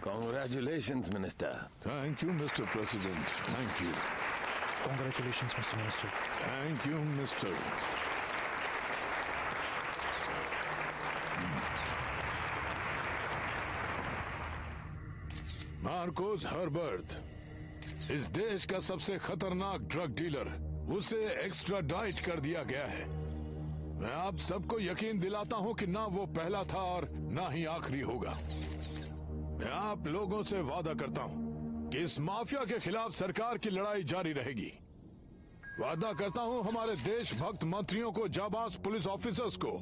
Congratulations, Minister. Thank you, Mr. President. Thank you. Congratulations, Mr. Minister. Thank you, Mr. Marcos Herbert, इस देश का सबसे खतरनाक drug dealer, उसे एक्स्ट्राडाइट कर दिया गया है। मैं आप सबको यकीन दिलाता हूं कि ना वो पहला था और ना ही आखिरी होगा। मैं आप लोगों से वादा करता हूं कि इस माफिया के खिलाफ सरकार की लड़ाई जारी रहेगी। वादा करता हूं हमारे देशभक्त मंत्रियों को, जाबाज पुलिस ऑफिसर्स को,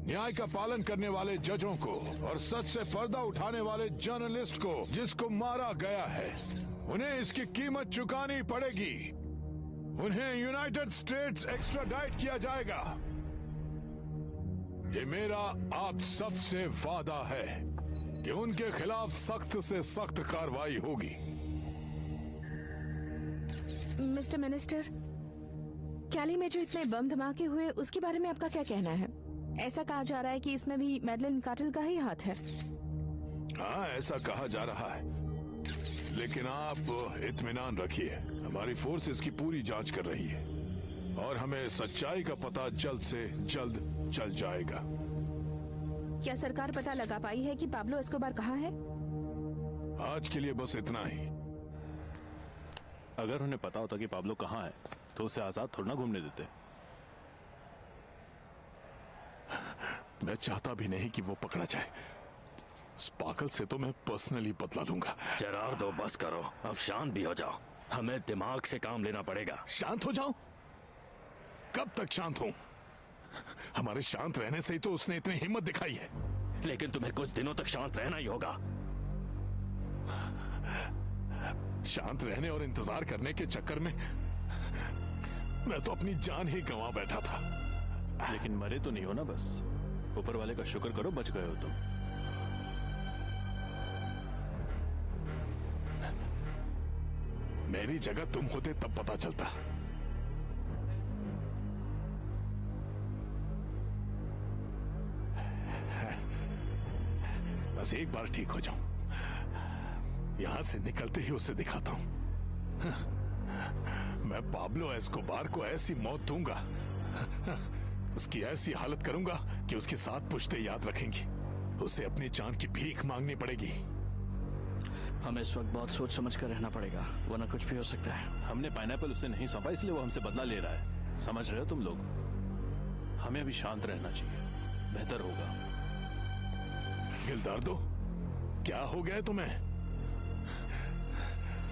न्याय का पालन करने वाले जजों को और सच से पर्दा उठाने वाले जर्नलिस्ट को जिसको मारा गया है, उन्हें इसकी कीमत चुकानी पड़ेगी। उन्हें यूनाइटेड स्टेट्स एक्स्ट्राडाइट किया जाएगा। ये मेरा आप सबसे वादा है कि उनके खिलाफ सख्त से सख्त कार्रवाई होगी। मिस्टर मिनिस्टर, कैली में जो इतने बम धमाके हुए उसके बारे में आपका क्या कहना है? ऐसा कहा जा रहा है कि इसमें भी मैडलिन काटिल का ही हाथ है। हाँ, ऐसा कहा जा रहा है, लेकिन आप इत्मीनान रखिए, हमारी फोर्स इसकी पूरी जांच कर रही है और हमें सच्चाई का पता जल्द से जल्द चल जाएगा। क्या सरकार पता लगा पाई है कि पाब्लो एस्कोबार कहाँ है? आज के लिए बस इतना ही। अगर उन्हें पता होता कि पाब्लो कहाँ है तो उसे आजाद थोड़ा ना घूमने देते। मैं चाहता भी नहीं कि वो पकड़ा जाए। इस पागल से तो मैं पर्सनली बदला लूंगा। जेरार्डो, बस करो, अब शांत भी हो जाओ। हमें दिमाग से काम लेना पड़ेगा। शांत हो जाओ? कब तक शांत हूं? हमारे शांत रहने से ही तो उसने इतनी हिम्मत दिखाई है। लेकिन तुम्हें कुछ दिनों तक शांत रहना ही होगा। शांत रहने और इंतजार करने के चक्कर में मैं तो अपनी जान ही गंवा बैठा था। लेकिन मरे तो नहीं हो ना, बस ऊपर वाले का शुक्र करो बच गए हो तुम। मेरी जगह तुम होते तब पता चलता। बस एक बार ठीक हो जाऊं, यहां से निकलते ही उसे दिखाता हूं। मैं पाब्लो एस्कोबार को ऐसी मौत दूंगा, उसकी ऐसी हालत करूंगा कि उसके साथ पुश्ते याद रखेंगी। उसे अपनी जान की भीख मांगनी पड़ेगी। हमें इस वक्त बहुत सोच समझ कर रहना पड़ेगा, वरना कुछ भी हो सकता है। हमने पाइनएप्पल उससे नहीं सौंपा, इसलिए वो हमसे बदला ले रहा है। समझ रहे हो तुम लोग? हमें अभी शांत रहना चाहिए, बेहतर होगा। गिल्दार्डो, क्या हो गया तुम्हें?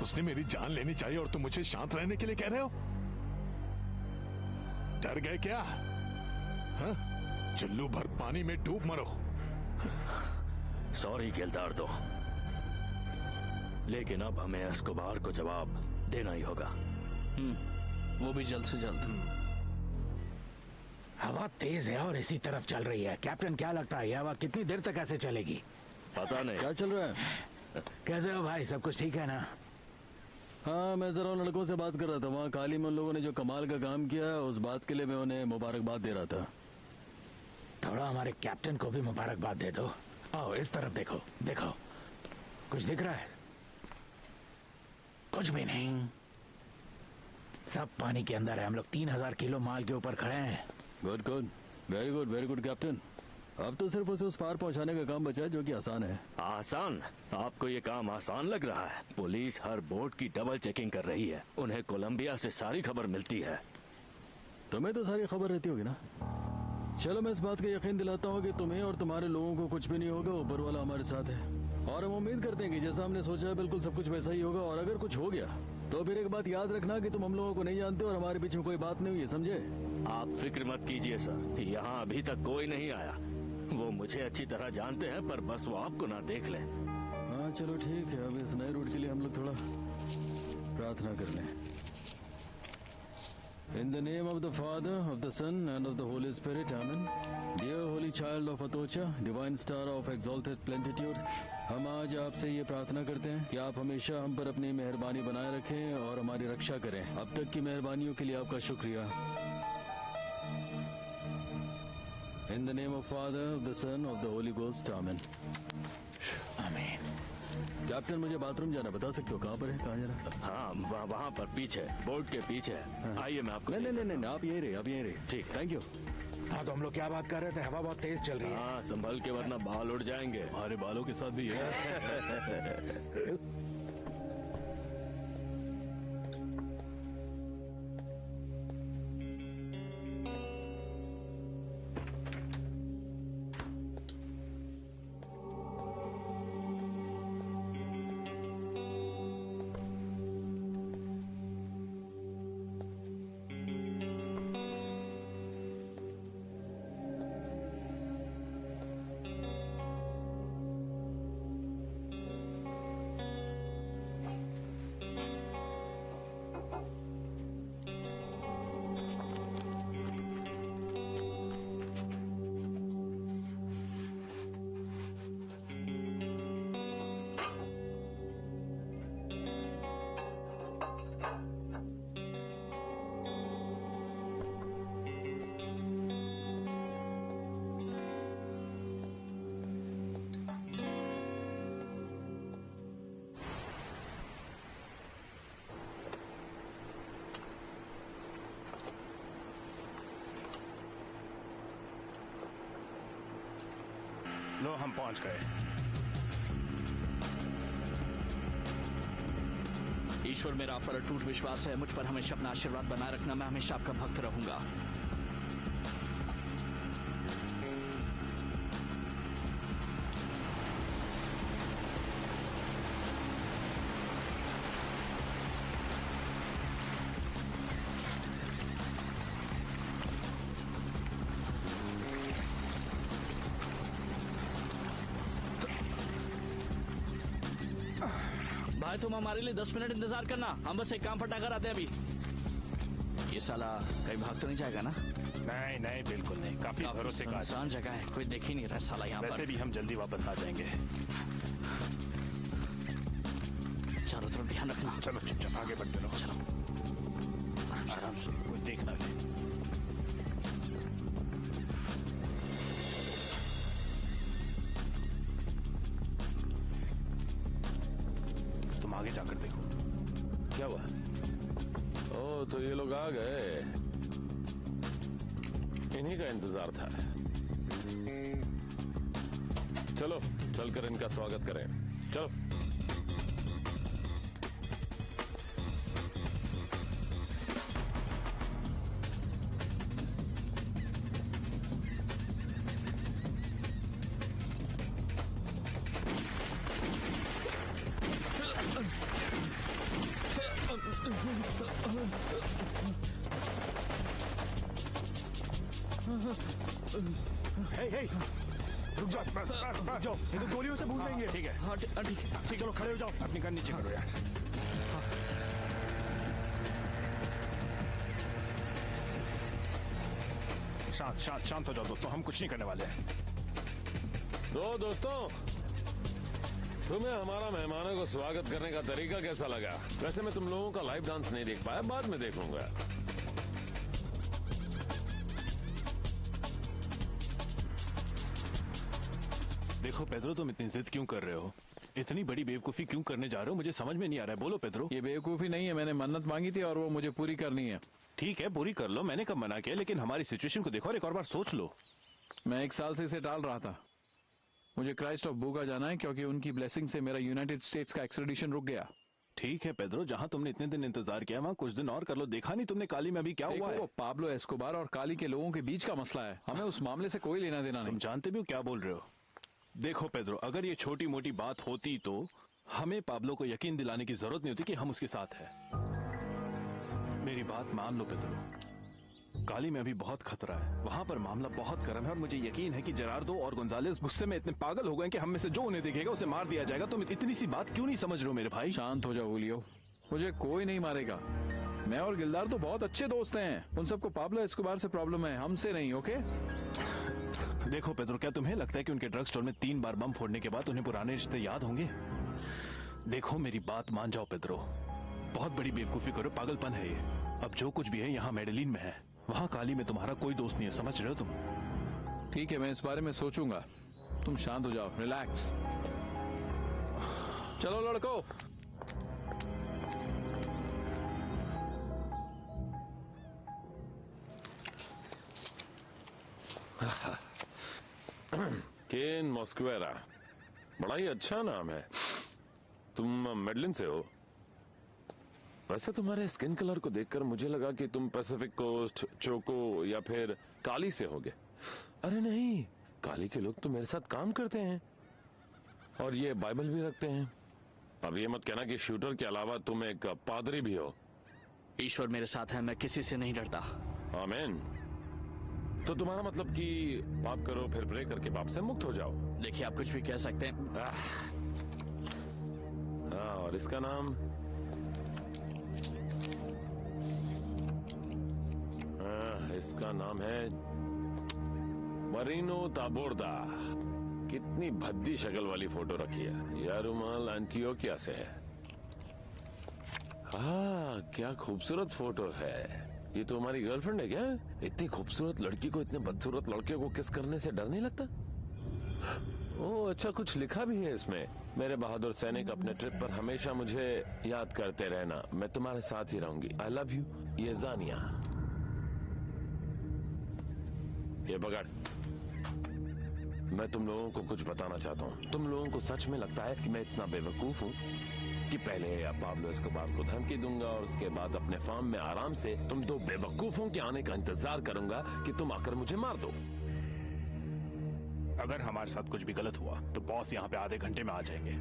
उसने मेरी जान लेनी चाहिए और तुम मुझे शांत रहने के लिए कह रहे हो? डर गए क्या? हाँ? चुल्लू भर पानी में डूब मरो। सॉरी गिल्दार्डो, लेकिन अब हमें एस्कोबार को जवाब देना ही होगा। वो भी जल्द से जल्द। हवा तेज है और इसी तरफ चल रही है। कैप्टन, क्या लगता है ये हवा कितनी देर तक ऐसे चलेगी? पता नहीं। क्या चल रहा है? कैसे हो भाई, सब कुछ ठीक है ना? हाँ, मैं जरा उन लड़कों से बात कर रहा था। वहाँ काली में उन लोगों ने जो कमाल का काम किया, उस बात के लिए मैं उन्हें मुबारकबाद दे रहा था। थोड़ा हमारे कैप्टन को भी मुबारकबाद दे दो। आओ इस तरफ देखो, देखो कुछ दिख रहा है? कुछ भी नहीं, सब पानी के अंदर है। हम लोग 3000 किलो माल के ऊपर खड़े हैं। Good good, very good, very good captain. अब तो सिर्फ उसे उस पार पहुंचाने का काम बचा है, जो कि आसान है। आसान? आपको ये काम आसान लग रहा है? पुलिस हर बोट की डबल चेकिंग कर रही है। उन्हें कोलंबिया से सारी खबर मिलती है। तुम्हें तो सारी खबर रहती होगी ना? चलो, मैं इस बात का यकीन दिलाता हूँ कि तुम्हें और तुम्हारे लोगों को कुछ भी नहीं होगा। ऊपर वाला हमारे साथ है और हम उम्मीद करते हैं कि जैसा हमने सोचा है बिल्कुल सब कुछ वैसा ही होगा। और अगर कुछ हो गया तो फिर एक बात याद रखना कि तुम हम लोगों को नहीं जानते और हमारे बीच में कोई बात नहीं हुई है, समझे? आप फिक्र मत कीजिए सर, यहाँ अभी तक कोई नहीं आया। वो मुझे अच्छी तरह जानते हैं, पर बस वो आपको ना देख ले। हाँ चलो ठीक है, अब इस नए रूट के लिए हम लोग थोड़ा प्रार्थना कर लें। In the name of the Father, of the Son, and of the Holy Spirit, Amen. Dear Holy Child of Atocha, Divine Star of Exalted Plentitude, हम आज आपसे ये प्रार्थना करते हैं कि आप हमेशा हम पर अपनी मेहरबानी बनाए रखें और हमारी रक्षा करें। अब तक की मेहरबानियों के लिए आपका शुक्रिया। In the name of Father, of the Son, of the Holy Ghost, Amen. आमीन। कैप्टन मुझे बाथरूम जाना, बता सकते हो कहाँ पर है, कहाँ जाना? हाँ वहाँ पर पीछे, बोर्ड के पीछे। आइए मैं आपको। नहीं, आप यहीं रहे, आप यहीं रहे। ठीक। Thank you. हाँ, तो हम लोग क्या बात कर रहे थे? हवा बहुत तेज चल रही है। हाँ संभल के वरना बाल उड़ जाएंगे। हमारे बालों के साथ भी है। लो हम पहुंच गए। ईश्वर मेरा आप पर अटूट विश्वास है, मुझ पर हमेशा अपना आशीर्वाद बनाए रखना। मैं हमेशा आपका भक्त रहूंगा। भाई तुम हमारे लिए 10 मिनट इंतजार करना, हम बस एक काम फटा कर आते हैं अभी। ये साला कहीं भाग तो नहीं जाएगा ना? नहीं नहीं बिल्कुल नहीं, काफी भरोसे का। सुनसान जगह है, कोई देख ही नहीं रहा साला यहाँ पर। वैसे भी हम जल्दी वापस आ जाएंगे। चारों तरफ ध्यान रखना। चलो चुपचाप आगे बढ़ते रहो। चलो आराम से, कोई देख ना ले। तुम आगे जाकर देखो क्या हुआ। ओ तो ये लोग आ गए, इन्हीं का इंतजार था। चलो चलकर इनका स्वागत करें, चलो। रुक जाओ, बस जाओ, ये तो गोलियों से भूल जाएंगे। ठीक है। हाँ ठीक है। चलो खड़े हो जाओ। अपनी गन नीचे करो यार। शांत शांत शांत हो जाओ दोस्तों, हम कुछ नहीं करने वाले हैं। तो दोस्तों, तुम्हें हमारा मेहमानों को स्वागत करने का तरीका कैसा लगा? वैसे मैं तुम लोगों का लाइव डांस नहीं देख पाया, बाद में देखूंगा। देखो पेद्रो, तुम इतनी जिद क्यों कर रहे हो? इतनी बड़ी बेवकूफी क्यों करने जा रहे हो? मुझे समझ में नहीं आ रहा है। बोलो पेद्रो। ये बेवकूफी नहीं है, मैंने मन्नत मांगी थी और वो मुझे पूरी करनी है। ठीक है, पूरी कर लो, मैंने कब मना किया, लेकिन हमारी सिचुएशन को देखो और एक और बार सोच लो। मैं 1 साल से इसे टाल रहा था। मुझे क्राइस्ट ऑफ बूगा जाना है क्योंकि उनकी ब्लेसिंग से मेरा यूनाइटेड स्टेट्स का एक्सट्रेडिशन रुक गया। ठीक है पेद्रो, जहाँ तुमने इतने दिन इंतजार किया वहाँ कुछ दिन और कर लो। देखा नहीं तुमने काली में अभी क्या हुआ है? वो पाब्लो एस्कोबार और काली के लोगों के बीच का मसला है, हमें उस मामले से कोई लेना देना तुम नहीं। जानते भी हो क्या बोल रहे हो? देखो पेद्रो, अगर ये छोटी मोटी बात होती तो हमें पाब्लो को यकीन दिलाने की जरूरत नहीं होती कि हम उसके साथ हैं। मेरी बात मान लो पेद्रो, काली में अभी बहुत खतरा है, वहां पर मामला बहुत गर्म है और मुझे यकीन है कि जेरार्डो और गोंजालेस गुस्से में इतने पागल हो गए कि हम में से जो उन्हें देखेगा उसे मार दिया जाएगा। तुम इतनी सी बात क्यों नहीं समझ रहे हो मेरे भाई? शांत हो जाओ हुलियो, मुझे कोई नहीं मारेगा। मैं और गिलदार तो बहुत अच्छे दोस्त हैं। उन सबको पाब्लो एस्कोबार से प्रॉब्लम है, हमसे नहीं। ओके देखो पेद्रो, क्या तुम्हें लगता है कि उनके ड्रग स्टोर में 3 बार बम फोड़ने के बाद उन्हें पुराने रिश्ते याद होंगे? देखो मेरी बात मान जाओ पेद्रो, बहुत बड़ी बेवकूफी करो, पागलपन है ये। अब जो कुछ भी है यहाँ मेडेलिन में है, वहाँ काली में तुम्हारा कोई दोस्त नहीं है, समझ रहे हो तुम? ठीक है, मैं इस बारे में सोचूंगा। तुम शांत हो जाओ, रिलैक्स। चलो लड़को। केन मॉस्क्वेरा, बड़ा ही अच्छा नाम है। तुम मेडलिन से हो? वैसे तुम्हारे स्किन कलर को देखकर मुझे लगा कि तुम पैसिफिक कोस्ट, चोको या फिर काली से होगे। अरे नहीं, काली के लोग तो मेरे साथ काम करते हैं और ये बाइबल भी रखते हैं। अब ये मत कहना कि शूटर के अलावा तुम एक पादरी भी हो। ईश्वर मेरे साथ है, मैं किसी से नहीं डरता। आमीन। तो तुम्हारा मतलब कि पाप करो फिर प्रे करके पाप से मुक्त हो जाओ। देखिए, आप कुछ भी कह सकते हैं। हाँ, और इसका नाम? इसका नाम है मरीनो ताबोर्दा। कितनी भद्दी शक्ल वाली फोटो रखी है। यह रुमाल एंटियोकिया से है। क्या खूबसूरत फोटो है। ये तो हमारी गर्लफ्रेंड है क्या? इतनी खूबसूरत लड़की को इतने बदसूरत लड़के को किस करने से डर नहीं लगता? ओह अच्छा, कुछ लिखा भी है इसमें। मेरे बहादुर सैनिक, अपने ट्रिप पर हमेशा मुझे याद करते रहना। मैं तुम्हारे साथ ही रहूंगी। आई लव यू, ये जानिया। ये पकड़। मैं तुम लोगों को कुछ बताना चाहता हूँ। तुम लोगों को सच में लगता है कि मैं इतना बेवकूफ हूँ कि पहले पाब्लो एस्कोबार को धमकी दूंगा और उसके बाद अपने फार्म में आराम से तुम दो बेवकूफों के आने का इंतजार करूंगा कि तुम आकर मुझे मार दो। अगर हमारे साथ कुछ भी गलत हुआ तो बॉस यहाँ पे आधे घंटे में आ जाएंगे।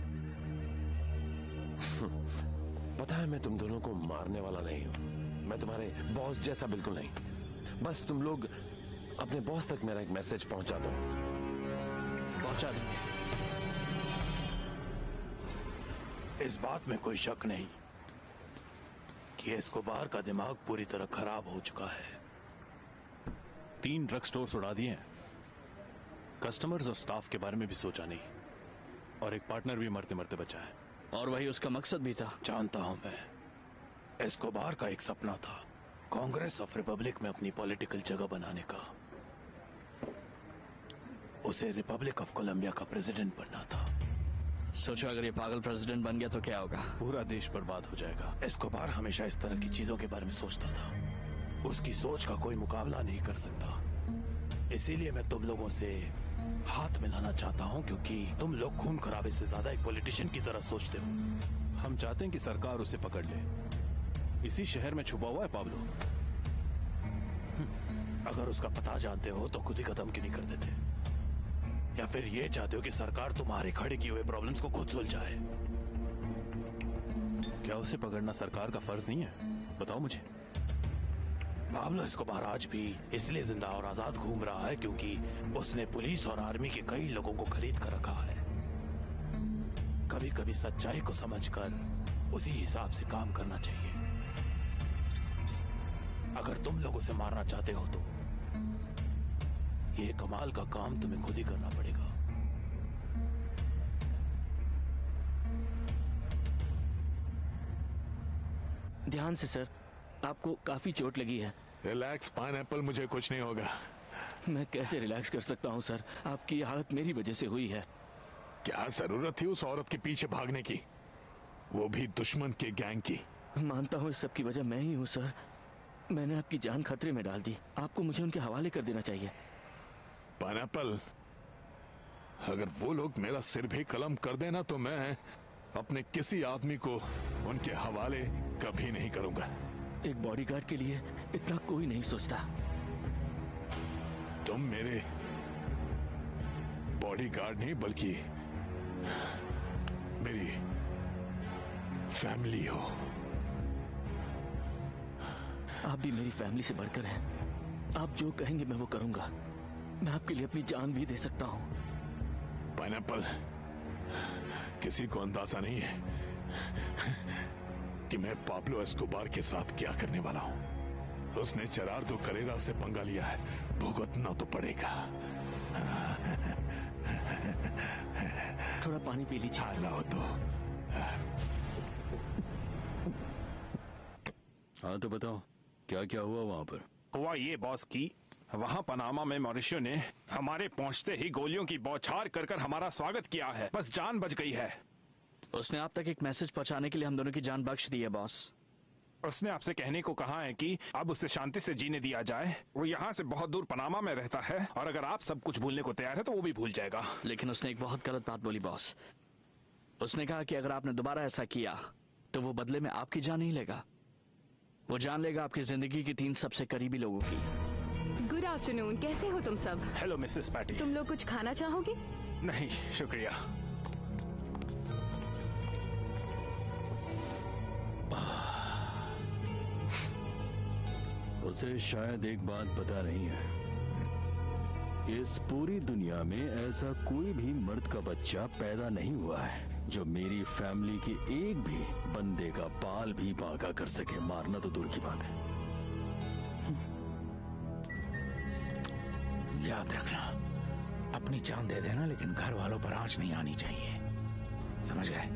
पता है, मैं तुम दोनों को मारने वाला नहीं हूँ। मैं तुम्हारे बॉस जैसा बिल्कुल नहीं। बस तुम लोग अपने बॉस तक मेरा एक मैसेज पहुंचा दो। पहुंचा देंगे। इस बात में कोई शक नहीं कि एस्कोबार का दिमाग पूरी तरह खराब हो चुका है। 3 ड्रग स्टोर्स उड़ा दिए हैं। कस्टमर्स और स्टाफ के बारे में भी सोचा नहीं, और एक पार्टनर भी मरते मरते बचा है। और वही उसका मकसद भी था। जानता हूं मैं। एस्कोबार का एक सपना था कांग्रेस ऑफ रिपब्लिक में अपनी पॉलिटिकल जगह बनाने का। उसे रिपब्लिक ऑफ कोलंबिया का प्रेसिडेंट बनना था। सोचो, अगर ये पागल प्रेसिडेंट बन गया तो क्या होगा? पूरा देश बर्बाद हो जाएगा। एस्कोबार हमेशा इस तरह की चीजों के बारे में सोचता था। उसकी सोच का कोई मुकाबला नहीं कर सकता। इसीलिए मैं तुम लोगों से हाथ मिलाना चाहता हूं, क्योंकि तुम लोग खून खराबे से ज्यादा एक पॉलिटिशियन की तरह सोचते हो। हम चाहते हैं कि सरकार उसे पकड़ ले। इसी शहर में छुपा हुआ है पाब्लो। अगर उसका पता जानते हो तो खुद ही खत्म क्यों नहीं कर देते? या फिर ये चाहते हो कि सरकार तुम्हारे खड़े किए हुए प्रॉब्लम्स को खुद सुलझाए? क्या उसे पकड़ना सरकार का फर्ज नहीं है? बताओ मुझे। पाब्लो एस्कोबार आज भी इसलिए जिंदा और आजाद घूम रहा है क्योंकि उसने पुलिस और आर्मी के कई लोगों को खरीद कर रखा है। कभी कभी सच्चाई को समझकर उसी हिसाब से काम करना चाहिए। अगर तुम लोग उसे मारना चाहते हो तो ये कमाल का काम तुम्हें खुद ही करना पड़ेगा। ध्यान से सर, आपको काफी चोट लगी है। रिलैक्स पाइनएप्पल, मुझे कुछ नहीं होगा। मैं कैसे रिलैक्स कर सकता हूं सर? आपकी हालत मेरी वजह से हुई है। क्या जरूरत थी उस औरत के पीछे भागने की, वो भी दुश्मन के गैंग की? मानता हूं इस सब की वजह मैं ही हूं सर। मैंने आपकी जान खतरे में डाल दी। आपको मुझे उनके हवाले कर देना चाहिए। पाइनएप्पल, अगर वो लोग मेरा सिर भी कलम कर देना तो मैं अपने किसी आदमी को उनके हवाले कभी नहीं करूंगा। एक बॉडीगार्ड के लिए इतना कोई नहीं सोचता। तुम मेरे बॉडीगार्ड नहीं बल्कि मेरी फैमिली हो। आप भी मेरी फैमिली से बढ़कर हैं। आप जो कहेंगे मैं वो करूंगा। मैं आपके लिए अपनी जान भी दे सकता हूं। पाइनएप्पल, किसी को अंदाजा नहीं है कि मैं पाब्लो एस्कोबार के साथ क्या करने वाला हूं। उसने जेरार्डो करेरा से पंगा लिया है, भुगतना तो पड़ेगा। थोड़ा पानी पी लीजिए। लाओ तो। हाँ तो बताओ, क्या क्या हुआ वहाँ पर? हुआ ये बॉस की वहाँ पनामा में मॉरिशियो ने हमारे पहुंचते ही गोलियों की बौछार कर हमारा स्वागत किया है। बस जान बच गई है। उसने आप तक एक मैसेज पहुंचाने के लिए हम दोनों की जान बख्श दी है बॉस। उसने आपसे कहने को कहा है कि अब उसे शांति से जीने दिया जाए। वो यहाँ से बहुत दूर पनामा में रहता है और अगर आप सब कुछ भूलने को तैयार है तो वो भी भूल जाएगा। लेकिन उसने एक बहुत गलत बात बोली बॉस। उसने कहा कि अगर आपने दोबारा ऐसा किया तो वो बदले में आपकी जान नहीं लेगा, वो जान लेगा आपकी जिंदगी की 3 सबसे करीबी लोगों की। गुड आफ्टरनून, कैसे हो तुम सब? Hello Mrs Patty. तुम लोग कुछ खाना चाहोगे? नहीं शुक्रिया। उसे शायद एक बात पता नहीं है, इस पूरी दुनिया में ऐसा कोई भी मर्द का बच्चा पैदा नहीं हुआ है जो मेरी फैमिली के एक भी बंदे का बाल भी बांका कर सके, मारना तो दूर की बात है। याद रखना, अपनी जान दे देना लेकिन घर वालों पर आंच नहीं आनी चाहिए, समझ गए?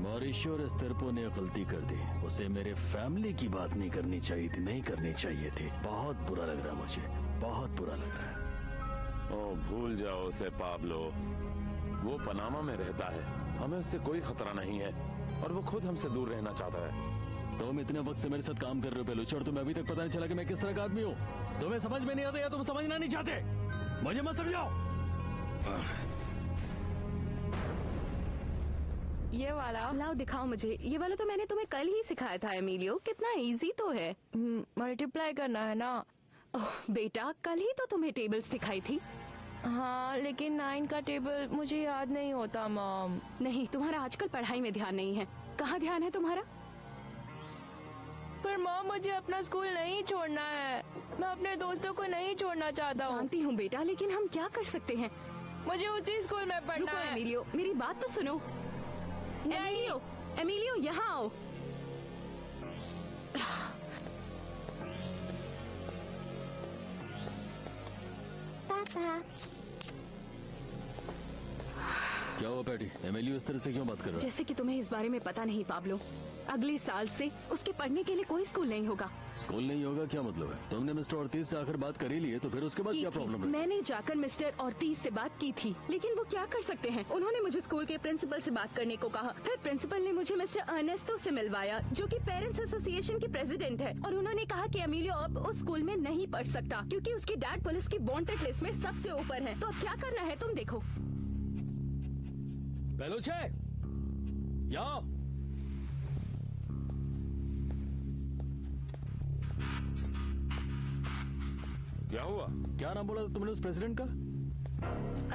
मॉरिशो और एस्तेर्पो ने गलती कर दी, उसे मेरे फैमिली की बात नहीं करनी चाहिए थी, नहीं करनी चाहिए थी। बहुत बुरा लग रहा है मुझे, बहुत बुरा लग रहा है। ओ भूल जाओ उसे पाब्लो, वो पनामा में रहता है, हमें उससे कोई खतरा नहीं है और वो खुद हमसे दूर रहना चाहता है। तुम इतने वक्त से मेरे साथ काम कर रहे हो पेलुच, और तुम्हें अभी तक पता नहीं चला कि मैं किस तरह का आदमी हूँ? तुम्हें समझ में नहीं आता या तुम समझना नहीं चाहते? मुझे मत समझाओ। ये वाला लाओ, दिखाओ मुझे। ये वाला तो मैंने तुम्हें कल ही सिखाया था एमिलियो, कितना इजी तो है। मल्टीप्लाई करना है ना? ओह बेटा, कल ही तो तुम्हें टेबल्स सिखाई थी। हाँ लेकिन 9 का टेबल मुझे याद नहीं होता मॉम। नहीं, तुम्हारा आजकल पढ़ाई में ध्यान नहीं है। कहाँ ध्यान है तुम्हारा? पर मॉम मुझे अपना स्कूल नहीं छोड़ना है, मैं अपने दोस्तों को नहीं छोड़ना चाहता हूँ। जानती हूँ बेटा, लेकिन हम क्या कर सकते हैं? मुझे उसी स्कूल में पढ़ना है। एमिलियो, मेरी बात तो सुनो। एमिलियो, एमिलियो यहाँ आओ। पापा। क्या हुआ पैटी? एमिलियो इस तरह से क्यों बात कर रहा है? जैसे कि तुम्हें इस बारे में पता नहीं पाब्लो, अगले साल से उसके पढ़ने के लिए कोई स्कूल नहीं होगा। स्कूल नहीं होगा क्या मतलब है? तुमने मिस्टर ऑर्टिज से आखिर बात कर ही ली है तो फिर उसके बाद क्या प्रॉब्लम है? मैंने जाकर मिस्टर ऑर्टिज से बात की थी, लेकिन वो क्या कर सकते हैं? उन्होंने मुझे स्कूल के प्रिंसिपल से बात करने को कहा। फिर प्रिंसिपल ने मुझे मिस्टर अर्नेस्टो से मिलवाया, जो कि पेरेंट्स एसोसिएशन के प्रेसिडेंट है, और उन्होंने कहा कि एमिलियो अब उस स्कूल में नहीं पढ़ सकता क्योंकि उसके डैड पुलिस की वांटेड लिस्ट में सबसे ऊपर है। तो अब क्या करना है तुम देखो। पेलुचे, यहाँ क्या हुआ? क्या नाम बोला था तुमने उस प्रेसिडेंट का?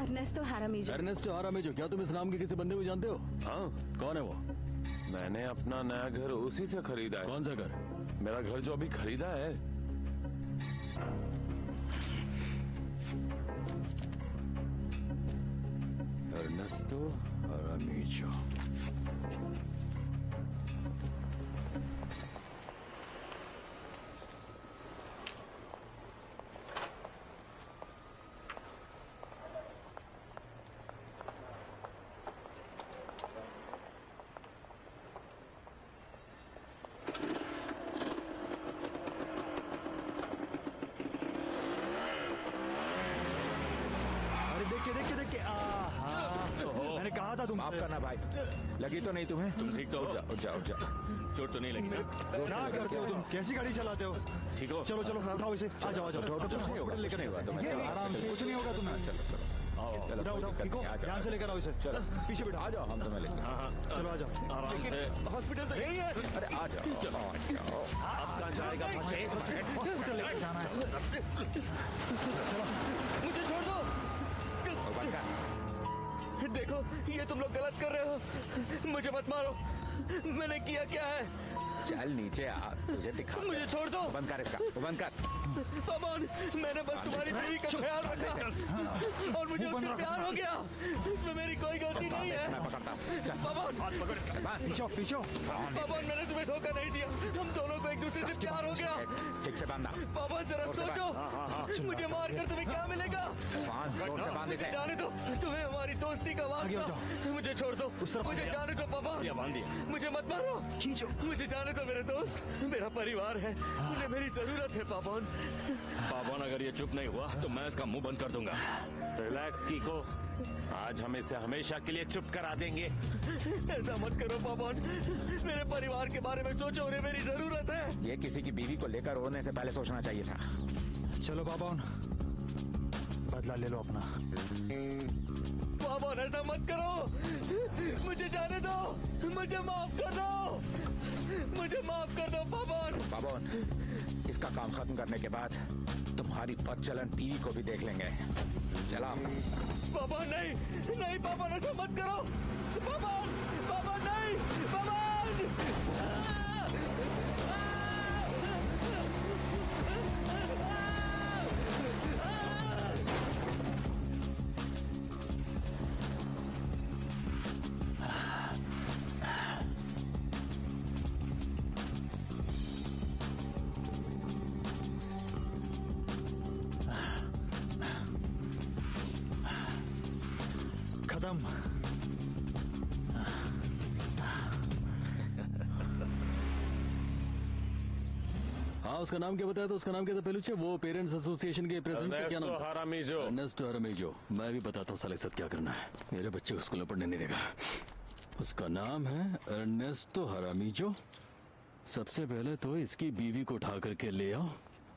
अर्नेस्टो हारामीजो। अर्नेस्टो हारामीजो। क्या तुम इस नाम के किसी बंदे को जानते हो? हाँ। कौन है वो? मैंने अपना नया घर उसी से खरीदा है। कौन सा घर? मेरा घर जो अभी खरीदा है। अर्नेस्टो हारामीजो। मैंने कहा था तुम माफ करना भाई, लगी तो नहीं तुम्हें? तुम ठीक तो हो? जाओ चोट तो नहीं लगी ना? क्या करते हो तुम? कैसी गाड़ी चलाते हो? ठीक हो? चलो चलो उठाओ इसे। आ जाओ आ जाओ। कुछ नहीं होगा, कुछ नहीं होगा तुम्हें। आराम से, कुछ नहीं होगा तुम्हें। उठाओ उठाओ, ठीक हो? ध्यान से लेकर आओ इसे। चलो पीछे बैठो। आ जाओ, हम तुम्हें लेंगे। चलो आ जाओ। आराम से। हॉस्पिटल तो यही है। अरे आ जाओ, चलो आ जाओ। अब कहाँ जाएगा? हॉस्पिटल लेकर जाना है। चलो मुझे छोड़ दो। देखो ये तुम लोग गलत कर रहे हो, मुझे मत मारो। मैंने किया क्या है? चल नीचे आ, तुझे दिखा। मुझे छोड़ दो। बंद कर इसका, बंद कर। अमन, मैंने बस तुम्हारी बीवी का ख्याल रखा और मुझे उससे प्यार हो गया। इसमें मेरी कोई गलती नहीं है। मैं पकड़ता हूँ। चल पवन, हाथ पकड़ इसका। पीछो पीछो। पवन, मैंने तुम्हें धोखा नहीं दिया, हम दोनों को एक दूसरे से प्यार हो गया। ठीक से बांधना। पवन जरा सोचो, मुझे मार कर तुम्हें क्या मिलेगा? मुझे जाने दो, तुम्हें हमारी दोस्ती का वास्ता। मुझे छोड़ दो, मुझे जाने दो पापा, मुझे मत मारो, मुझे जाने दो मेरे दोस्त, मेरा परिवार है, मुझे मेरी जरूरत है पापन। पापन अगर ये चुप नहीं हुआ तो मैं इसका मुंह बंद कर दूंगा। रिलैक्स कीको, आज हम इसे हमेशा के लिए चुप करा देंगे। ऐसा मत करो पापन, मेरे परिवार के बारे में सोचो, उन्हें मेरी जरूरत है। ये किसी की बीवी को लेकर रोने से पहले सोचना चाहिए था। चलो पापन, बदला ले लो अपना। पापन ऐसा मत करो, मुझे जाने दो, मुझे माफ कर दो, मुझे माफ कर दो पापन। पापन, इसका काम खत्म करने के बाद तुम्हारी बदचलन बीवी को भी देख लेंगे। चला। पापा नहीं, नहीं पापा ऐसा मत करो, पापा, पापा नहीं, पापा। खत्म। हाँ, उसका नाम क्या बताया? तो उसका नाम क्या था पेलुचे? वो पेरेंट्स एसोसिएशन के प्रेसिडेंट का क्या नाम था? हरामीजो। अर्नेस्टो हरामीजो। मैं भी बताता हूँ साले साथ क्या करना है। मेरे बच्चे को स्कूल में पढ़ने नहीं देगा। उसका नाम है अर्नेस्टो हरामीजो। सबसे पहले तो इसकी बीवी को उठा करके ले आओ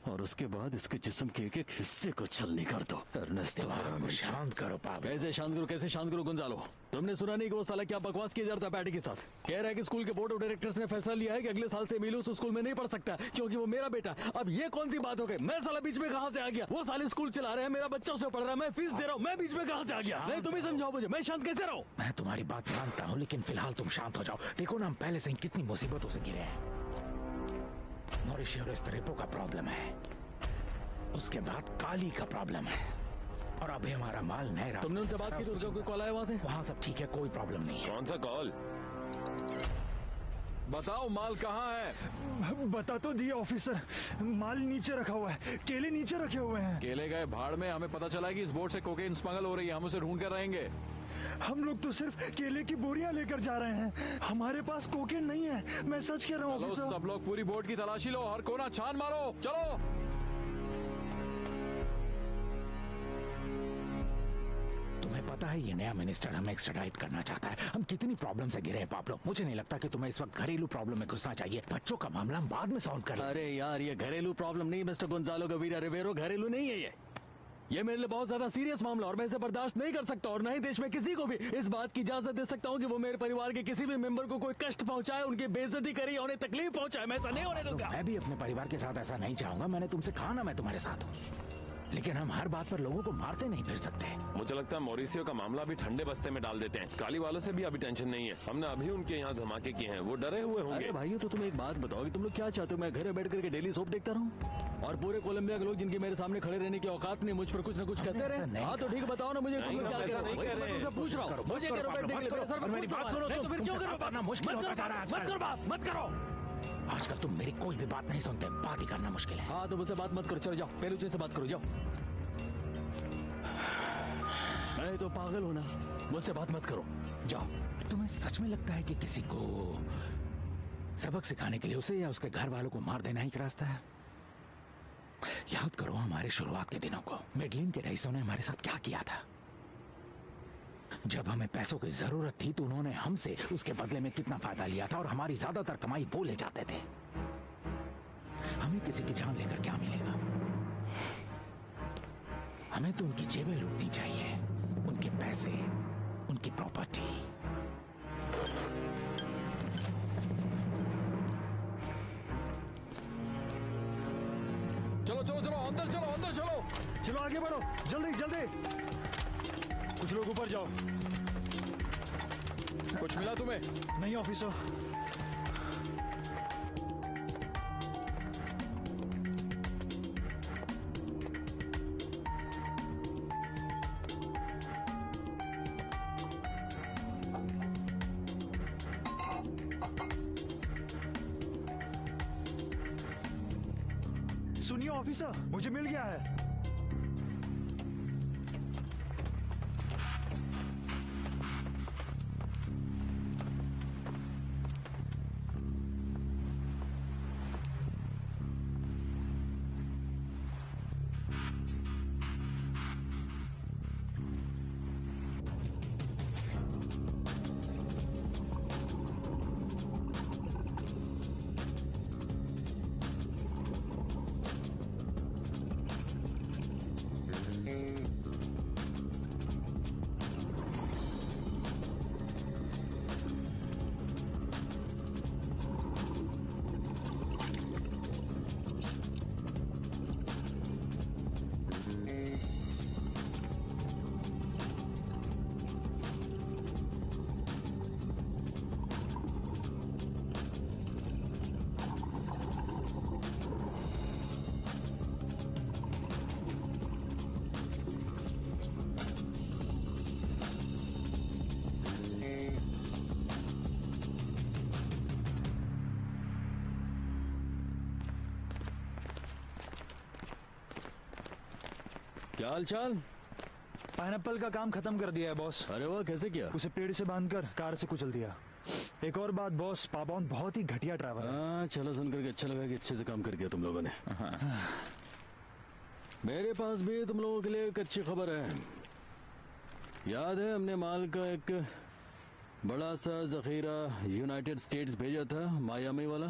और उसके बाद इसके जिस्म के एक हिस्से को छलनी कर दो। अर्नेस्टो हरामीजो। शांत करो पापा। कैसे शांत करो, कैसे शांत करो गुंजालो? तुमने सुना नहीं कि वो साला क्या बकवास किया जा रहा था पैटी के साथ? कह रहा है कि स्कूल के बोर्ड ऑफ डायरेक्टर्स ने फैसला लिया है कि अगले साल से एमिलियो उस स्कूल में नहीं पढ़ सकता क्योंकि वो मेरा बेटा। अब ये कौन सी बात हो गई? मैं साला बीच में कहां से आ गया? वो साले स्कूल चला रहे हैं, मेरा बच्चा उसमें पढ़ रहा है, मैं फीस दे रहा हूँ, मैं बीच में कहां से आ गया? नहीं, तुम ही समझाओ मुझे, मैं शांत कैसे रहूं? मैं तुम्हारी बात मानता हूँ, लेकिन फिलहाल तुम शांत हो जाओ। देखो ना, हम पहले से ही कितनी मुसीबतों से घिरे हैं। मॉरिशियो रेस्टोरेंटो का प्रॉब्लम है, उसके बाद काली का प्रॉब्लम है, और अभी हमारा माल नए रास्ते। तुमने उनसे बात की तो उनका कोई कॉल आया वहां से? वहाँ सब ठीक है, कोई प्रॉब्लम नहीं है। कौन सा कॉल? बताओ माल कहाँ है? बता तो दिया ऑफिसर, माल नीचे रखा हुआ है, केले नीचे रखे हुए हैं। केले गए भाड़ में, हमें पता चला कि इस बोट से कोकेन स्मगल हो रही है, हम उसे ढूंढ कर रहेंगे। हम लोग तो सिर्फ केले की बोरियां लेकर जा रहे हैं, हमारे पास कोकेन नहीं है। मैं सच कह रहा हूँ चलो ऑफिसर। सब लोग पूरी बोट की तलाशी लो, हर कोना छान मारो, चलो। तुम्हें पता है ये नया मिनिस्टर हमें एक्स्ट्राडाइट करना चाहता है। हम कितनी प्रॉब्लम से घिरे हैं पाब्लो। मुझे नहीं लगता कि तुम्हें इस वक्त घरेलू प्रॉब्लम में घुसना चाहिए। बच्चों का मामला हम बाद में सॉल्व कर लेंगे। अरे यार, ये घरेलू प्रॉब्लम नहीं मिस्टर गोंजालो गवीरा रिवेरो, घरेलू नहीं है ये मेरे लिए बहुत ज्यादा सीरियस मामला और मैं इसे बर्दाश्त नहीं कर सकता और न ही देश में किसी को भी इस बात की इजाजत दे सकता हूँ कि वो मेरे परिवार के किसी भी मेंबर को कोई कष्ट पहुंचाए, उनकी बेइज्जती करे या उन्हें तकलीफ पहुंचाए। मैं ऐसा नहीं होने दूंगा। मैं भी अपने परिवार के साथ ऐसा नहीं चाहूंगा। मैंने तुमसे कहा ना मैं तुम्हारे साथ हूँ, लेकिन हम हर बात पर लोगों को मारते नहीं फिर सकते। मुझे लगता है मॉरिसियो का मामला भी ठंडे बस्ते में डाल देते हैं। काली वालों से भी अभी टेंशन नहीं है, हमने अभी उनके यहाँ धमाके किए हैं, वो डरे हुए होंगे। अरे भाइयों, तो तुम एक बात बताओ कि तुम लोग क्या चाहते हो? मैं घर में बैठ करके डेली सोप देखता रहूं और पूरे कोलंबिया के लोग जिनके मेरे सामने खड़े रहने की औकात नहीं, मुझ पर कुछ न कुछ कहते रहे? हाँ तो ठीक, बताओ ना मुझे, तुम लोग क्या कह रहे हो? पूछ रहा हूँ, मुझे घर बैठने के लिए सर मेरी बात सुनो तो फिर क्यों करो? मुश्किल होता जा रहा है। मत करो बात, मत करो। आजकल तुम मेरी कोई भी बात नहीं सुनते, बात ही करना मुश्किल है। हाँ तो मुझसे बात मत करो, चलो जाओ, पेलुचे से बात करो, जाओ। मैं तो पागल हूं ना, मुझसे बात मत करो, जाओ। तुम्हें सच में लगता है कि किसी को सबक सिखाने के लिए उसे या उसके घर वालों को मार देना ही एक रास्ता है? याद करो हमारे शुरुआत के दिनों को। मेडलिन के रईसों ने हमारे साथ क्या किया था। जब हमें पैसों की जरूरत थी तो उन्होंने हमसे उसके बदले में कितना फायदा लिया था और हमारी ज्यादातर कमाई वो ले जाते थे। हमें किसी की जान लेकर क्या मिलेगा? हमें तो उनकी जेबें लूटनी चाहिए, उनके पैसे, उनकी प्रॉपर्टी। चलो चलो चलो, अंदर चलो, अंदर चलो, चलो आगे बढ़ो, जल्दी जल्दी। कुछ लोग ऊपर जाओ। कुछ मिला तुम्हें? नहीं ऑफिसर। सुनिए ऑफिसर, मुझे मिल गया है। क्या हाल चाल? पाइनएप्पल का काम खत्म कर दिया है बॉस। अरे वाह, कैसे किया? उसे पेड़ से बांधकर कार से कुचल दिया। एक और बात बॉस, पापॉन बहुत ही घटिया ड्राइवर है। हाँ, चलो सुन करके अच्छा लगा कि अच्छे से काम कर दिया तुम लोगों ने। मेरे पास भी तुम लोगों के लिए एक अच्छी खबर है। याद है हमने माल का एक बड़ा सा जखीरा यूनाइटेड स्टेट्स भेजा था, मायामी वाला?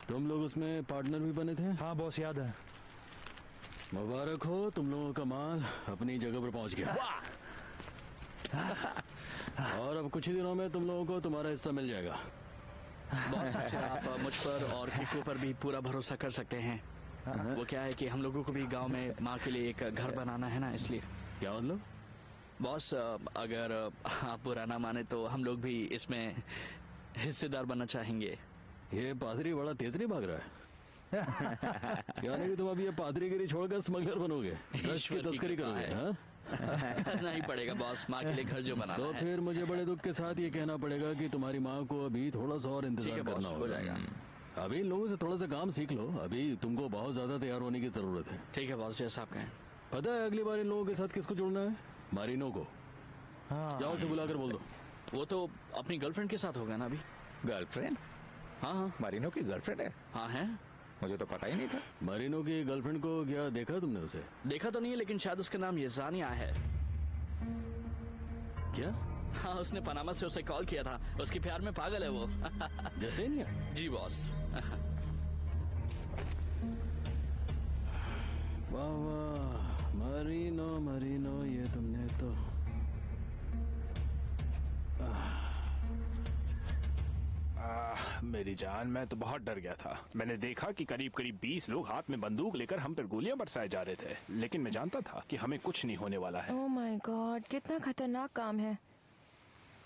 तुम लोग उसमें पार्टनर भी बने थे। हाँ बॉस, याद है। मुबारक हो, तुम लोगों का माल अपनी जगह पर पहुंच गया। और अब कुछ ही दिनों में तुम लोगों को तुम्हारा हिस्सा मिल जाएगा। बॉस, आप मुझ पर और किको पर भी पूरा भरोसा कर सकते हैं। वो क्या है कि हम लोगों को भी गांव में माँ के लिए एक घर बनाना है ना, इसलिए। क्या मतलब? बॉस, अगर आप बुरा ना माने तो हम लोग भी इसमें हिस्सेदार बनना चाहेंगे। ये पादरी बड़ा तेज नहीं भाग रहा है? यानी कि तुम अभी ये पादरीगिरी छोड़कर स्मगलर बनोगे, ड्रग्स की तस्करी करोगे? हाँ? करना ही पड़ेगा बॉस, माँ के लिए घर जो बनाना तो है। फिर मुझे बड़े दुख के साथ ये कहना पड़ेगा कि तुम्हारी माँ को अभी थोड़ा सा और इंतजार बॉस, करना हो होगा। जाएगा। अभी इन लोगों से थोड़ा सा काम सीख लो, अभी तुमको बहुत ज्यादा तैयार होने की जरूरत है। ठीक है बॉस, जैसा आप कहें। पता है अगली बार इन लोगों के साथ किसको जुड़ना है? मारिनो को। हाँ, जाओ से बुलाकर बोल दो। वो तो अपनी गर्लफ्रेंड के साथ होगा ना अभी। गर्लफ्रेंड? हाँ हाँ मारिनो की गर्लफ्रेंड है? हाँ है। मुझे तो पता ही नहीं था। मारिनो की गर्लफ्रेंड को क्या देखा तुमने उसे? देखा तो नहीं है, लेकिन शायद उसका नाम येजानिया है। क्या? हाँ, उसने पनामा से उसे कॉल किया था। उसके प्यार में पागल है वो। जैसे नहीं? जी बॉस। वाह वाह, मारिनो मारिनो, ये तुमने तो मेरी जान, मैं तो बहुत डर गया था। मैंने देखा कि करीब करीब 20 लोग हाथ में बंदूक लेकर हम पर गोलियां बरसाए जा रहे थे, लेकिन मैं जानता था कि हमें कुछ नहीं होने वाला है। ओह माय गॉड, कितना खतरनाक काम है।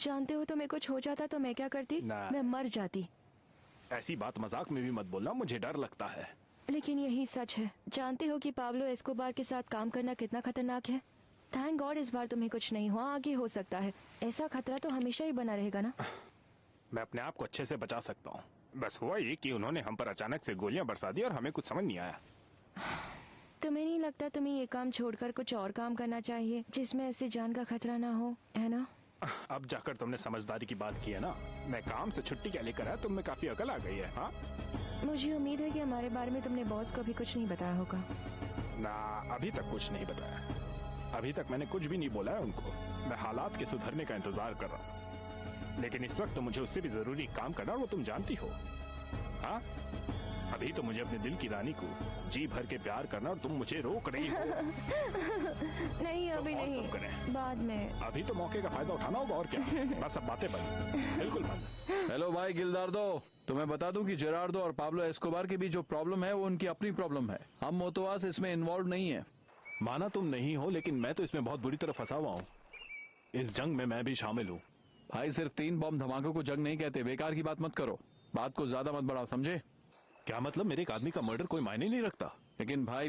जानते हो, तो मैं कुछ हो जाता तो मैं क्या करती? ना। मैं मर जाती। ऐसी बात मजाक में भी मत बोलना, मुझे डर लगता है। लेकिन यही सच है। जानते हो कि पाब्लो एस्कोबार के साथ काम करना कितना खतरनाक है? थैंक गॉड इस बार तुम्हें कुछ नहीं हुआ, आगे हो सकता है। ऐसा खतरा तो हमेशा ही बना रहेगा ना। मैं अपने आप को अच्छे से बचा सकता हूँ। बस हुआ ये कि उन्होंने हम पर अचानक से गोलियां बरसा दी और हमें कुछ समझ नहीं आया। तुम्हें नहीं लगता तुम्हें ये काम छोड़कर कुछ और काम करना चाहिए जिसमें ऐसे जान का खतरा ना हो, है ना? अब जाकर तुमने समझदारी की बात की है ना। मैं काम से छुट्टी क्या लेकर आया, तुम में काफी अकल आ गई है। हाँ, मुझे उम्मीद है कि हमारे बारे में तुमने बॉस को भी कुछ नहीं बताया होगा। ना, अभी तक कुछ नहीं बताया। अभी तक मैंने कुछ भी नहीं बोला है उनको। मैं हालात के सुधरने का इंतजार कर रहा हूँ, लेकिन इस वक्त तो मुझे उससे भी जरूरी काम करना, और वो तुम जानती हो। हाँ, अभी तो मुझे अपने दिल की रानी को जी भर के प्यार करना, और तुम मुझे रोक रही हो। नहीं, अभी तो और नहीं, कब करें? बाद में। अभी तो मौके का फायदा उठाना होगा, और क्या। बस अब बातें बंद, बिल्कुल बंद। हेलो भाई गिल्दार्दो, तुम्हें बता दूं कि जेरार्डो और पाब्लो एस्कोबार की भी जो प्रॉब्लम है वो उनकी अपनी प्रॉब्लम है। हम मोतोवास इसमें इन्वॉल्व नहीं है। माना तुम नहीं हो, लेकिन मैं तो इसमें बहुत बुरी तरह फंसा हुआ हूँ। इस जंग में मैं भी शामिल हूँ। भाई सिर्फ 3 बम धमाकों को जंग नहीं कहते, बेकार की बात मत करो, बात को ज्यादा मत बढ़ाओ, समझे? क्या मतलब? मेरे एक आदमी का मर्डर कोई मायने नहीं रखता? लेकिन भाई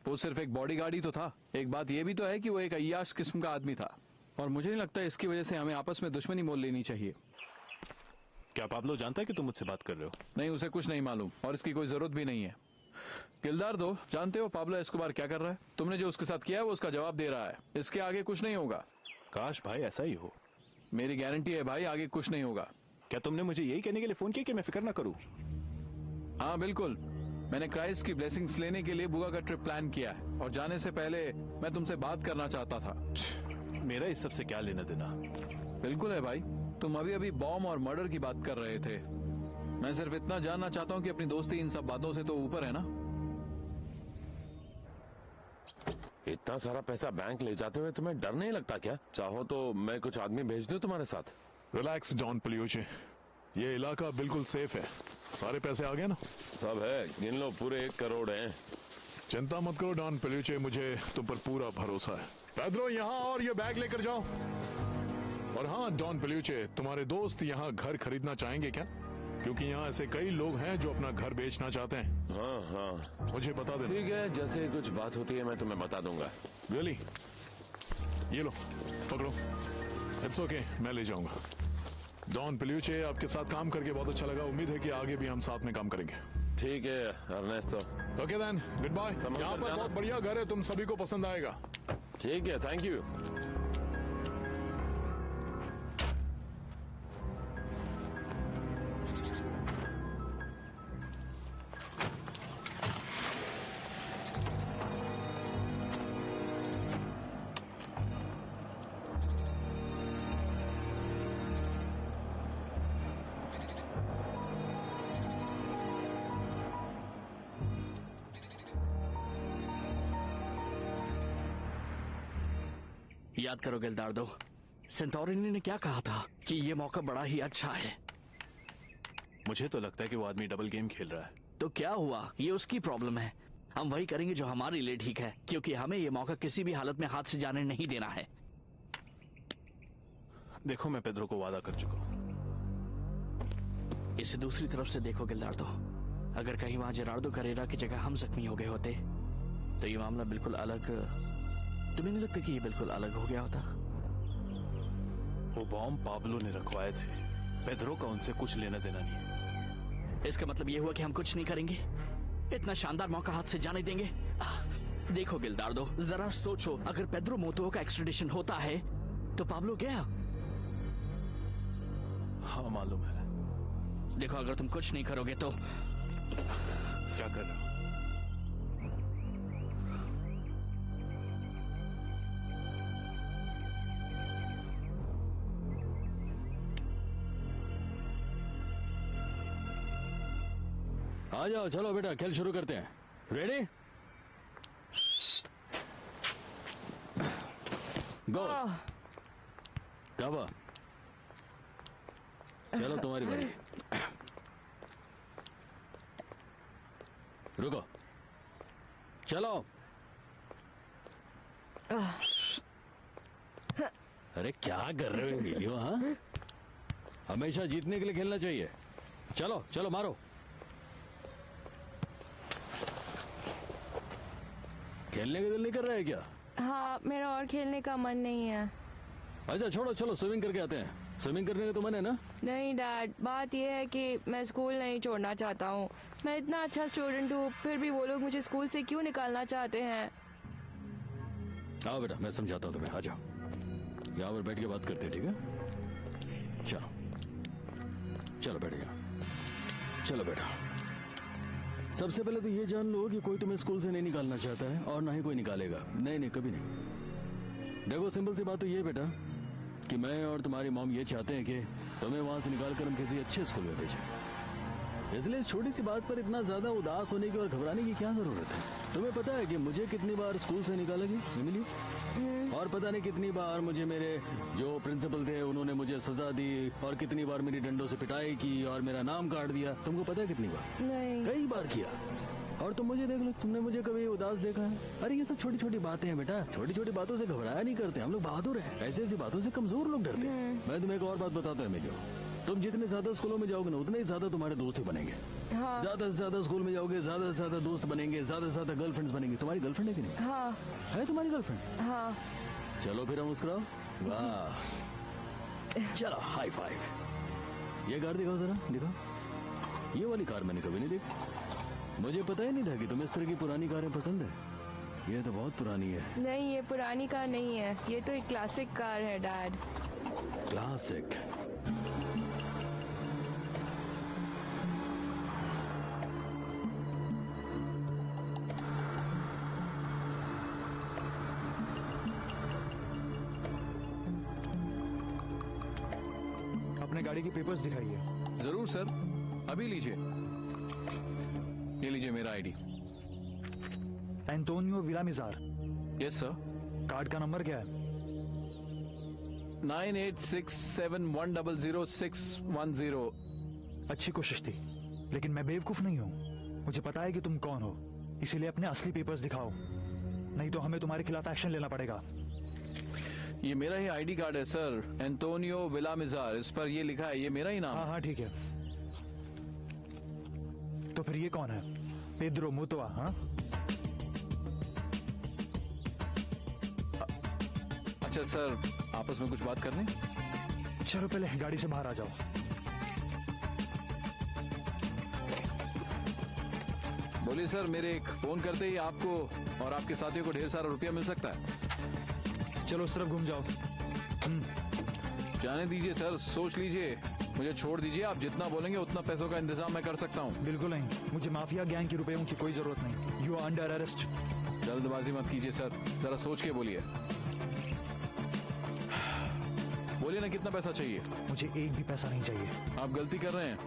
वो सिर्फ एक बॉडीगार्ड ही तो था। एक बात ये भी तो है कि वो एक अय्याश किस्म का आदमी था, और मुझे नहीं लगता इसकी वजह से हमें आपस में दुश्मनी मोल लेनी चाहिए। क्या पाब्लो जानता है कि तुम मुझसे बात कर रहे हो? नहीं, उसे कुछ नहीं मालूम, और इसकी कोई जरूरत भी नहीं है। गिल्दार्दो, जानते हो पाब्लो एस्कोबार क्या कर रहा है? तुमने जो उसके साथ किया है वो उसका जवाब दे रहा है। इसके आगे कुछ नहीं होगा। काश भाई ऐसा ही हो। मेरी गारंटी है भाई, आगे कुछ नहीं होगा। क्या तुमने मुझे यही कहने के लिए फोन किया कि मैं फिक्र ना करूं? हाँ बिल्कुल, मैंने क्राइस्ट की ब्लेसिंग्स लेने के लिए बुआ का ट्रिप प्लान किया है, और जाने से पहले मैं तुमसे बात करना चाहता था। मेरा इस सब से क्या लेना देना? बिल्कुल है भाई, तुम अभी अभी बॉम्ब और मर्डर की बात कर रहे थे। मैं सिर्फ इतना जानना चाहता हूँ कि अपनी दोस्ती इन सब बातों से तो ऊपर है ना। इतना सारा पैसा बैंक ले जाते हुए तुम्हें डर नहीं लगता क्या? चाहो तो मैं कुछ आदमी भेज दूं तुम्हारे साथ। रिलैक्स डॉन पलियोचे, ये इलाका बिल्कुल सेफ है। सारे पैसे आ गए ना? सब है, गिन लो, पूरे 1 करोड़ हैं। चिंता मत करो डॉन पलियोचे, मुझे तुम पर पूरा भरोसा है। पेड्रो, यहाँ और ये बैग लेकर जाओ। और हाँ डॉन पलियोचे, तुम्हारे दोस्त यहाँ घर खरीदना चाहेंगे क्या? क्योंकि यहाँ ऐसे कई लोग हैं जो अपना घर बेचना चाहते हैं। हाँ हाँ, मुझे बता देना। ठीक है, जैसे ही कुछ बात होती है मैं तुम्हें बता दूंगा। रियली? ये लो, पकड़ो। इट्स ओके, मैं ले जाऊंगा। डॉन पलियोचे, आपके साथ काम करके बहुत अच्छा लगा। उम्मीद है कि आगे भी हम साथ में काम करेंगे। ठीक है Ernesto. Okay then, goodbye. यहाँ पर बहुत बढ़िया घर है, तुम सभी को पसंद आएगा। ठीक है, थैंक यू। याद करो गिल्दार्डो, सेंटोरिनी ने क्या कहा था कि ये मौका बड़ा ही अच्छा है। मुझे तो लगता है कि वो आदमी डबल गेम खेल रहा है। तो क्या हुआ, ये उसकी प्रॉब्लम है। हम वही करेंगे जो हमारे लिए ठीक है, क्योंकि हमें ये मौका किसी भी हालत में हाथ से जाने नहीं देना है। देखो, मैं पेड्रो को वादा कर चुका हूँ। इसे दूसरी तरफ से देखो गिल्दार्डो, अगर कहीं वहां जेरार्डो करेरा की जगह हम जख्मी हो गए होते तो ये मामला बिल्कुल अलग। तुम्हें नहीं लगता कि ये बिल्कुल अलग हो गया होता? वो बॉम्ब पाब्लो ने रखवाए थे, पेड्रो का उनसे कुछ लेना देना नहीं है। इसका मतलब ये हुआ कि हम कुछ नहीं करेंगे, इतना शानदार मौका हाथ से जाने देंगे? देखो गिल्दार्डो, जरा सोचो, अगर पेड्रो मोतो का एक्स्ट्रेडिशन होता है तो पाब्लो गया। हाँ मालूम है। देखो, अगर तुम कुछ नहीं करोगे तो क्या कर रहे हो? आ जाओ, चलो बेटा, खेल शुरू करते हैं। रेडी, गो। काबा, चलो तुम्हारी बारी। रुको, चलो। अरे क्या कर रहे हो वीडियो? हाँ, हमेशा जीतने के लिए खेलना चाहिए। चलो चलो, मारो। खेलने का दिल नहीं कर रहा है क्या? हाँ, मेरा और खेलने का मन नहीं है। अच्छा छोड़ो, चलो स्विमिंग करके आते हैं। स्विमिंग करने का तो मन है ना? नहीं डैड, बात यह है कि मैं स्कूल नहीं छोड़ना चाहता हूँ। मैं इतना अच्छा स्टूडेंट हूँ, फिर भी वो लोग मुझे स्कूल से क्यों निकालना चाहते हैं? आओ बेटा, मैं समझाता हूँ तुम्हें। आ जाओ, यहाँ पर बैठ के बात करते हैं, ठीक है? चलो चलो बैठ गया। चलो बेटा, सबसे पहले तो ये जान लो कि कोई तुम्हें स्कूल से नहीं निकालना चाहता है और ना ही कोई निकालेगा। नहीं नहीं, कभी नहीं। देखो, सिंपल सी बात तो ये बेटा कि मैं और तुम्हारी मॉम ये चाहते हैं कि तुम्हें वहां से निकाल कर हम किसी अच्छे स्कूल में भेजें। इसलिए इस छोटी सी बात पर इतना ज्यादा उदास होने की और घबराने की क्या जरूरत है? तुम्हें पता है कि मुझे कितनी बार स्कूल से निकालेगी एमिली? और पता नहीं कितनी बार मुझे मेरे जो प्रिंसिपल थे उन्होंने मुझे सजा दी, और कितनी बार मेरी डंडों से पिटाई की और मेरा नाम काट दिया। तुमको पता है कितनी बार? नहीं। कई बार किया। और तुम मुझे देख लो, तुमने मुझे कभी उदास देखा है? अरे ये सब छोटी छोटी बातें हैं बेटा, छोटी छोटी बातों से घबराया नहीं करते हम लोग, बहादुर हैं। ऐसी ऐसी बातों से कमजोर लोग डरते हैं। मैं तुम्हें एक और बात बताता हूँ एमिली, तुम जितने ज्यादा स्कूलों में जाओगे ना, उतने ही ज्यादा तुम्हारे दोस्त ही बनेंगे। हाँ। ज्यादा से ज्यादा स्कूल में जाओगे, ज्यादा से ज्यादा दोस्त बनेंगे, ज्यादा से ज्यादा गर्लफ्रेंड्स बनेंगे। तुम्हारी गर्लफ्रेंड है कि नहीं? हाँ। है तुम्हारी गर्लफ्रेंड? हाँ। चलो फिर हम मुस्कुराओ। वाह, चलो हाई फाइव। ये कार दिखाओ जरा, दिखाओ। ये वाली कार मैंने कभी नहीं देखी। मुझे पता ही नहीं था कि तुम्हें इस तरह की पुरानी कारें पसंद है। ये तो बहुत पुरानी है। नहीं, ये पुरानी कार नहीं है, ये तो एक क्लासिक कार है डैड। क्लासिक? अपने गाड़ी की पेपर्स दिखाइए। जरूर सर, अभी लीजिए। ये लीजिए मेरा ID. Antonio Villamizar. Yes sir. Card का नंबर क्या है? 9867100610। अच्छी कोशिश थी, लेकिन मैं बेवकूफ नहीं हूँ। मुझे पता है कि तुम कौन हो, इसीलिए अपने असली पेपर्स दिखाओ, नहीं तो हमें तुम्हारे खिलाफ एक्शन लेना पड़ेगा। ये मेरा ही आईडी कार्ड है सर, एंटोनियो विलामिजार, इस पर ये लिखा है, ये मेरा ही नाम। हाँ हाँ ठीक है। तो फिर ये कौन है? पेड्रो मोतोआ? हाँ, अच्छा सर, आपस में कुछ बात करनी? चलो पहले गाड़ी से बाहर आ जाओ। बोलिए सर, मेरे एक फोन करते ही आपको और आपके साथियों को ढेर सारा रुपया मिल सकता है। चलो उस तरफ घूम जाओ। जाने दीजिए सर, सोच लीजिए, मुझे छोड़ दीजिए। आप जितना बोलेंगे उतना पैसों का इंतजाम मैं कर सकता हूँ। बिल्कुल नहीं, मुझे माफिया गैंग के रुपयों की कोई जरूरत नहीं। You are under arrest. जल्दबाजी मत कीजिए सर, जरा सोच के बोलिए। बोलिए ना, कितना पैसा चाहिए? मुझे एक भी पैसा नहीं चाहिए। आप गलती कर रहे हैं।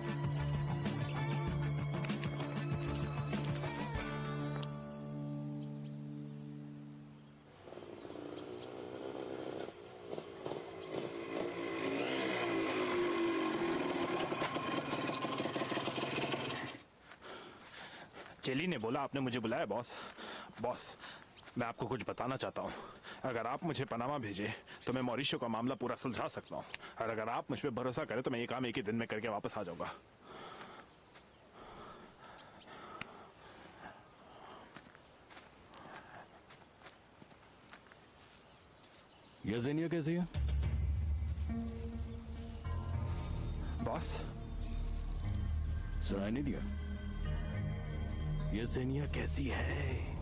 चेली ने बोला आपने मुझे बुलाया बॉस। बॉस, मैं आपको कुछ बताना चाहता हूँ। अगर आप मुझे पनामा भेजे तो मैं मॉरिशो का मामला पूरा सुलझा सकता हूँ, और अगर आप मुझ पर भरोसा करें तो मैं ये काम एक ही दिन में करके वापस आ जाऊंगा। येजेनिया कैसी है? बॉस, सुनाई नहीं दिया? येजेनिया कैसी है?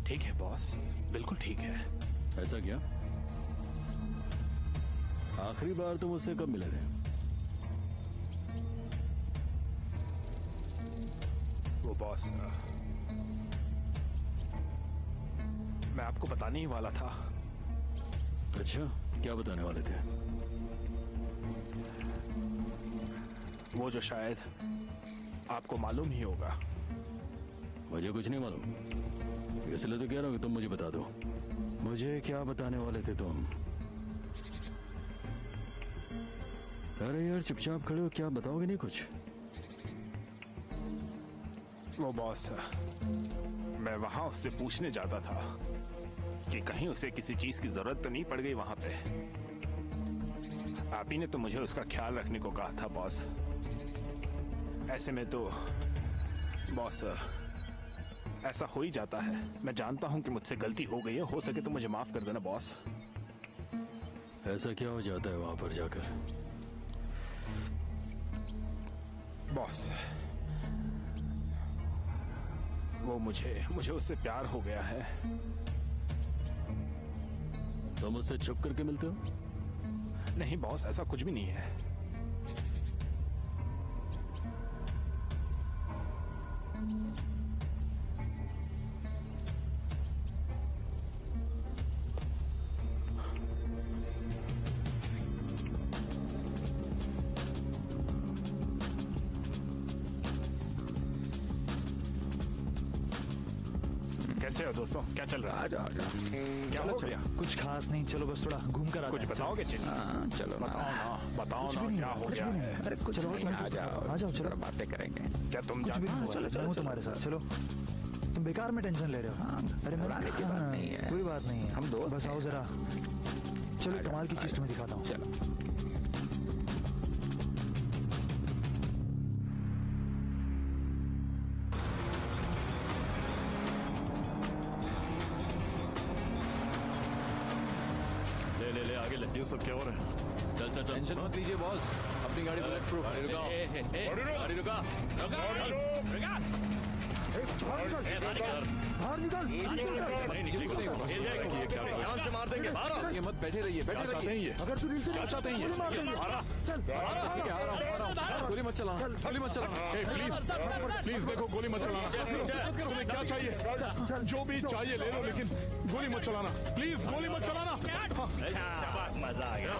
ठीक है बॉस, बिल्कुल ठीक है। ऐसा क्या? आखिरी बार तुम उससे कब मिले थे? वो बॉस, मैं आपको बताने ही वाला था। अच्छा, क्या बताने वाले थे? वो जो शायद आपको मालूम ही होगा। मुझे कुछ नहीं मालूम, इसलिए तो कह रहा हूँ कि तुम मुझे बता दो। मुझे क्या बताने वाले थे तुम? अरे यार, चुपचाप खड़े हो, क्या बताओगे नहीं कुछ? वो बॉस, मैं वहां उससे पूछने जाता था कि कहीं उसे किसी चीज की जरूरत तो नहीं पड़ गई वहां पे। आप ही ने तो मुझे उसका ख्याल रखने को कहा था बॉस। ऐसे में तो बॉस ऐसा हो ही जाता है। मैं जानता हूं कि मुझसे गलती हो गई है, हो सके तो मुझे माफ कर देना बॉस। ऐसा क्या हो जाता है वहां पर जाकर? बॉस, वो मुझे उससे प्यार हो गया है। तुम उससे छुप करके मिलते हो? नहीं बॉस, ऐसा कुछ भी नहीं है। कैसे हो दोस्तों, क्या चल रहा है? आ जाओ। क्या हो गया? कुछ खास नहीं, चलो बस थोड़ा घूम कर कुछ बताओगे? चलो बताओ ना क्या हो गया है? अरे कुछ नहीं, आ जाओ चलो बातें करेंगे। क्या तुम कुछ भी जानते नहीं हो? हुआ, मैं हूं तुम्हारे साथ। चलो, तुम बेकार में टेंशन ले रहे हो। अरे घबराने की बात नहीं है। कोई बात नहीं है, हम दोस्त बस हैं। आओ जरा। चलो, कमाल की चीज तुम्हें दिखाता हूँ। चलो। ले आगे ले। ये सब क्या हो रहा है? चल चल चल। टेंशन मत लीजिए बॉस, अपनी गाड़ी बुलेट प्रूफ। गाड़ी रुका। गाड़ी रुका। बाहर निकल। जान से मार देंगे। बाहर ये मत, बैठे रहिए, बैठे क्या चाहते हैं रहिए। ये? अगर तू नीचे क्या चाहते हैं ये? मार देंगे। चल, ठीक है, आ रहा हूँ। गोली मत चलाना, गोली मत चलाना। प्लीज देखो, गोली मत चलाना। तुम्हें क्या चाहिए? जो भी चाहिए ले लो, लेकिन गोली मत चलाना। प्लीज गोली मत चलाना। मजा आ गया।